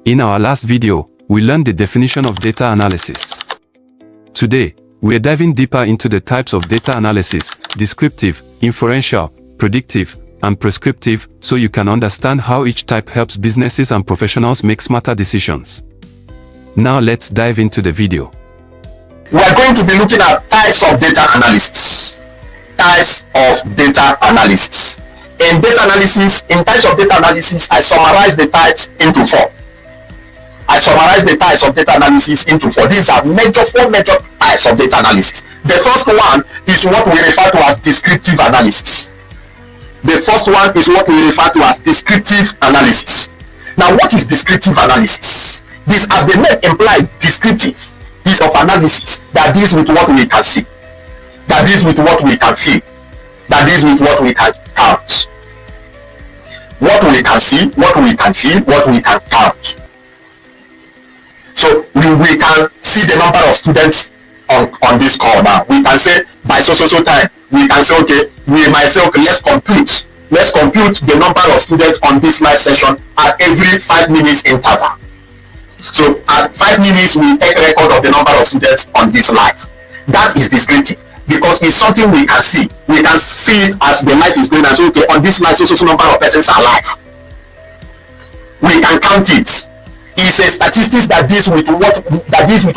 In our last video, we learned the definition of data analysis. Today, we are diving deeper into the types of data analysis: descriptive, inferential, predictive, and prescriptive, so you can understand how each type helps businesses and professionals make smarter decisions. Now let's dive into the video. We are going to be looking at types of data analysis. Types of data analysis. In types of data analysis, I summarize the types into four. These are four major types of data analysis. The first one is what we refer to as descriptive analysis. Now, what is descriptive analysis? This, as the name implies, descriptive is of analysis that deals with what we can see, that deals with what we can feel, that deals with what we can count. What we can see, what we can feel, what we can count. So we can see the number of students on this call now. We can say by so time, we can say, okay, we might say, okay, let's compute the number of students on this live session at every 5 minutes interval. So at 5 minutes, we take record of the number of students on this live. That is descriptive because it's something we can see. We can see it as the live is going and say, okay, on this live, so number of persons are live. We can count it. It's a statistics that deals with what we can see,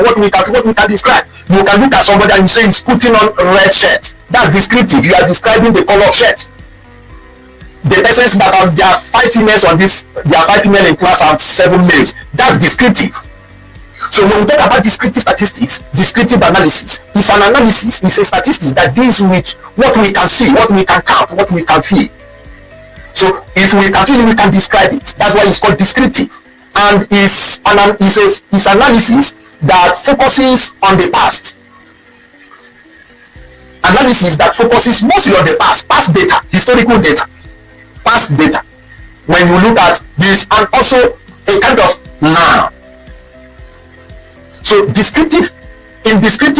what we can describe. You can look at somebody and you say he's putting on a red shirt. That's descriptive. You are describing the color of shirt. The persons that are, there are 5 females on this, there are 5 females in class and 7 males. That's descriptive. So when we talk about descriptive statistics, descriptive analysis, it's an analysis, it's a statistics that deals with what we can see, what we can count, what we can feel. So if we can feel it, we can describe it. That's why it's called descriptive. And it's analysis that focuses on the past. Analysis that focuses mostly on the past data, historical data, past data. When you look at this, and also a kind of now. So in descriptive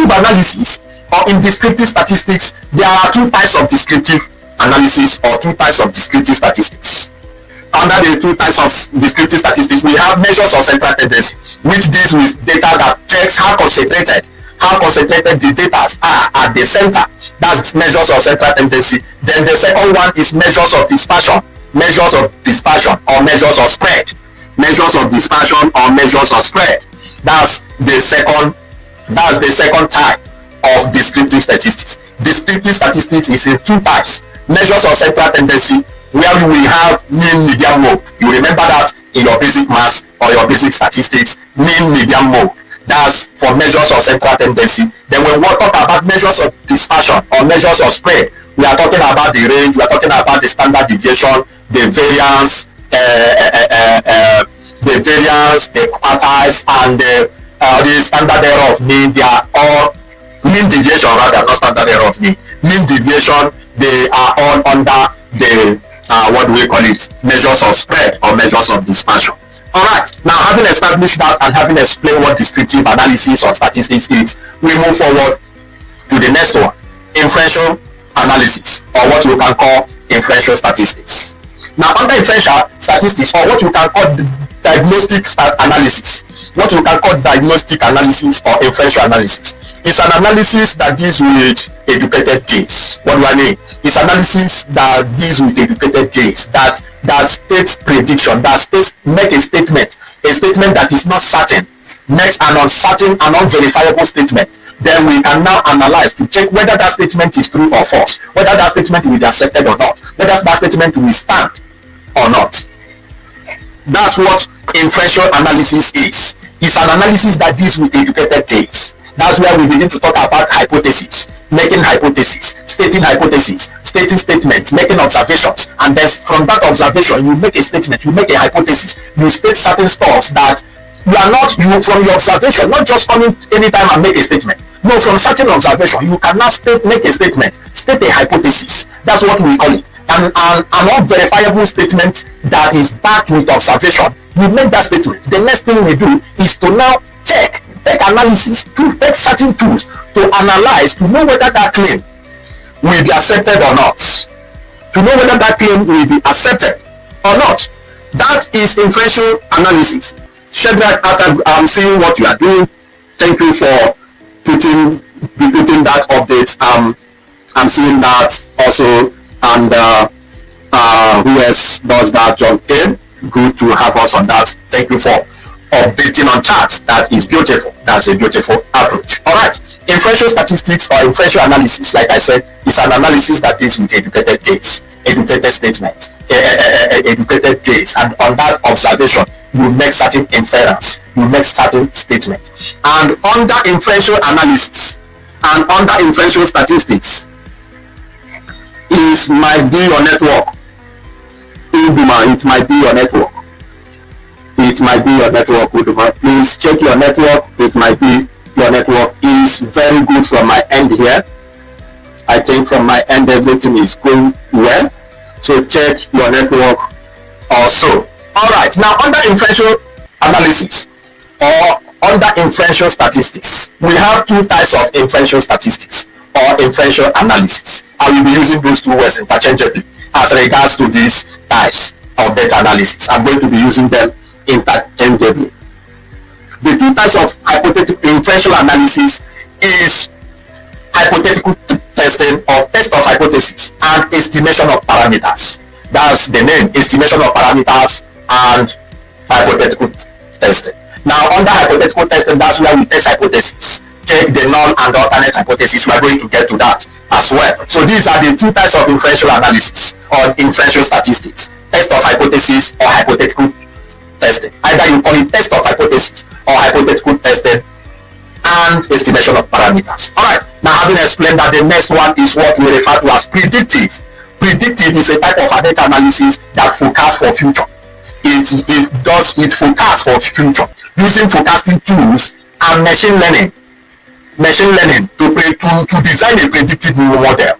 analysis or in descriptive statistics, there are 2 types of descriptive analysis or 2 types of descriptive statistics. Under the 2 types of descriptive statistics, we have measures of central tendency, which deals with data that checks how concentrated the data are at the center. That's measures of central tendency. Then the second one is measures of dispersion or measures of spread. Measures of dispersion or measures of spread. That's the second type of descriptive statistics. Descriptive statistics is in 2 types. Measures of central tendency, where we have mean, median, mode. You remember that in your basic maths or your basic statistics, mean, median, mode. That's for measures of central tendency. Then when we talk about measures of dispersion or measures of spread, we are talking about the range, we are talking about the standard deviation, the variance, the quartiles, and the standard error of mean. They are all mean deviation, rather, not standard error of mean. Mean deviation, they are all under the measures of spread or measures of dispersion. Alright, now having established that and having explained what descriptive analysis or statistics is, we move forward to the next one, inferential analysis, or what you can call inferential statistics. Now under inferential statistics, or what you can call diagnostic analysis, what you can call diagnostic analysis or inferential analysis, is an analysis that deals with educated gaze. What do I mean? It's analysis that deals with educated gaze, that states prediction, make a statement that is not certain, makes an uncertain and unverifiable statement. Then we can now analyze to check whether that statement is true or false, whether that statement will be accepted or not, whether that statement will stand or not. That's what inferential analysis is. It's an analysis that deals with educated gaze. That's where we begin to talk about hypotheses, making hypotheses, stating hypotheses, stating statements, making observations, and then from that observation you make a statement, you make a hypothesis, you state certain stuff that you from your observation, not just coming anytime and make a statement. No, from certain observation you can now make a statement, state a hypothesis. That's what we call it. An unverifiable statement that is backed with observation. You make that statement. The next thing we do is to now take analysis, to take certain tools to analyze, to know whether that claim will be accepted or not. To know whether that claim will be accepted or not. That is inferential analysis. Shadrach, I'm seeing what you are doing. Thank you for putting that update. I'm seeing that also, and who else does that? John N. Good to have us on that. Thank you for updating on charts. That is beautiful. That's a beautiful approach. All right. Inferential statistics or inferential analysis, like I said, is an analysis that deals with educated gaze, educated statements, educated gaze, and on that observation, you make certain inference, you make certain statement. And under inferential analysis and under inferential statistics might be your network. It might be your network. It might be your network. Please check your network. It might be your network. Is very good from my end here. I think from my end everything is going well. So check your network also. All right. Now under inferential analysis or under inferential statistics, we have two types of inferential statistics or inferential analysis. I will be using those two words interchangeably as regards to these types of data analysis. I'm going to be using them interchangeably. The two types of hypothetical inferential analysis is hypothetical testing or test of hypothesis and estimation of parameters. That's the name, estimation of parameters and hypothetical testing. Now under hypothetical testing, that's where we test hypotheses, check the null and alternate hypothesis. We are going to get to that as well. So these are the two types of inferential analysis or inferential statistics: test of hypothesis or hypothetical testing. Either you call it test of hypothesis or hypothetical testing and estimation of parameters. All right. Now, having explained that, the next one is what we refer to as predictive. Predictive is a type of data analysis that forecasts for future. It forecasts for future using forecasting tools and machine learning to design a predictive model.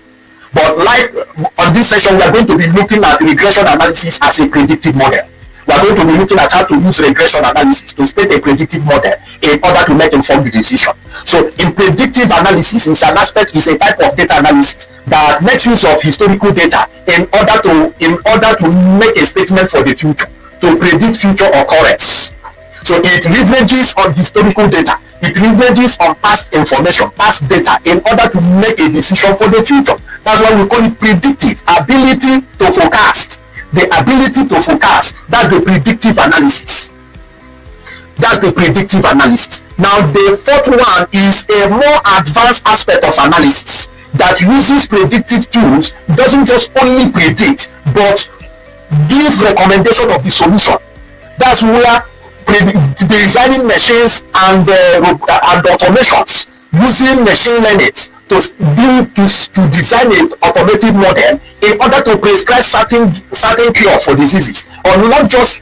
But like on this session, we are going to be looking at regression analysis as a predictive model. We are going to be looking at how to use regression analysis to state a predictive model in order to make informed decision. So in predictive analysis, is a type of data analysis that makes use of historical data in order to make a statement for the future, to predict future occurrence. So it leverages on historical data. It leverages on past information, past data, in order to make a decision for the future. That's why we call it predictive. Ability to forecast. The ability to forecast. That's the predictive analysis. That's the predictive analysis. Now the fourth one is a more advanced aspect of analysis that uses predictive tools. Doesn't just only predict, but give recommendation of the solution. That's where designing machines and automations using machine learning to design an automated model in order to prescribe certain cure for diseases, or not just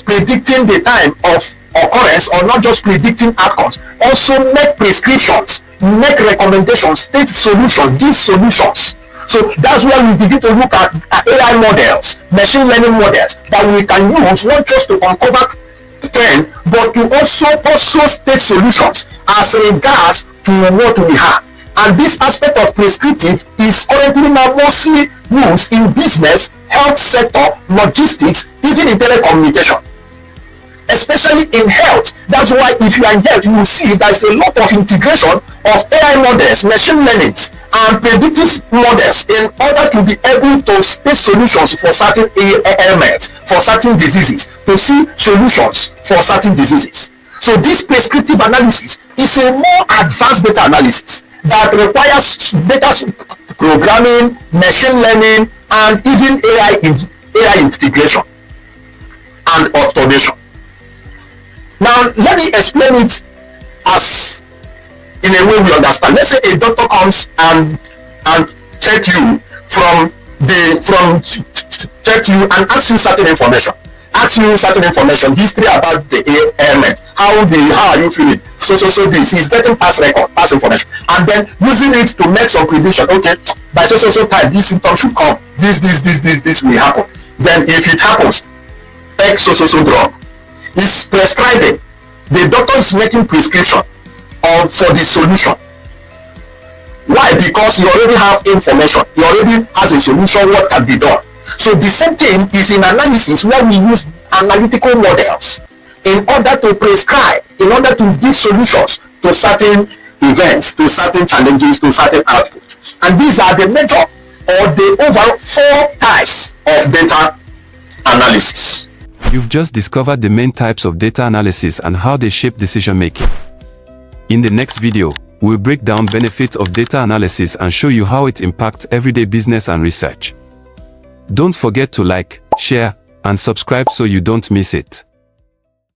predicting the time of occurrence, or not just predicting outcomes, also make prescriptions, make recommendations, state solutions, give solutions. So that's where we begin to look at AI models, machine learning models that we can use not just to uncover trend, but to also state solutions as regards to what we have. And this aspect of prescriptive is currently now mostly used in business, health sector, logistics, even in telecommunication, especially in health. That's why if you are in health, you will see there's a lot of integration of AI models, machine learning, and predictive models in order to be able to state solutions for certain ailments, for certain diseases, to see solutions for certain diseases. So this prescriptive analysis is a more advanced data analysis that requires data programming, machine learning, and even AI integration and automation. Now let me explain it as in a way we understand. Let's say a doctor comes and check you check you and asks you certain information. History about the ailment, how are you feeling, so this. He's getting past information, and then using it to make some prediction. Okay, by so time this symptom should come, this will happen. Then if it happens, take so drug. He's prescribing. The doctor is making prescription for the solution. Why? Because you already have information, you already has a solution what can be done. So the same thing is in analysis, where we use analytical models in order to prescribe, in order to give solutions to certain events, to certain challenges, to certain outputs. And these are the major or the overall 4 types of data analysis. You've just discovered the main types of data analysis and how they shape decision making. In the next video, we'll break down benefits of data analysis and show you how it impacts everyday business and research. Don't forget to like, share, and subscribe so you don't miss it.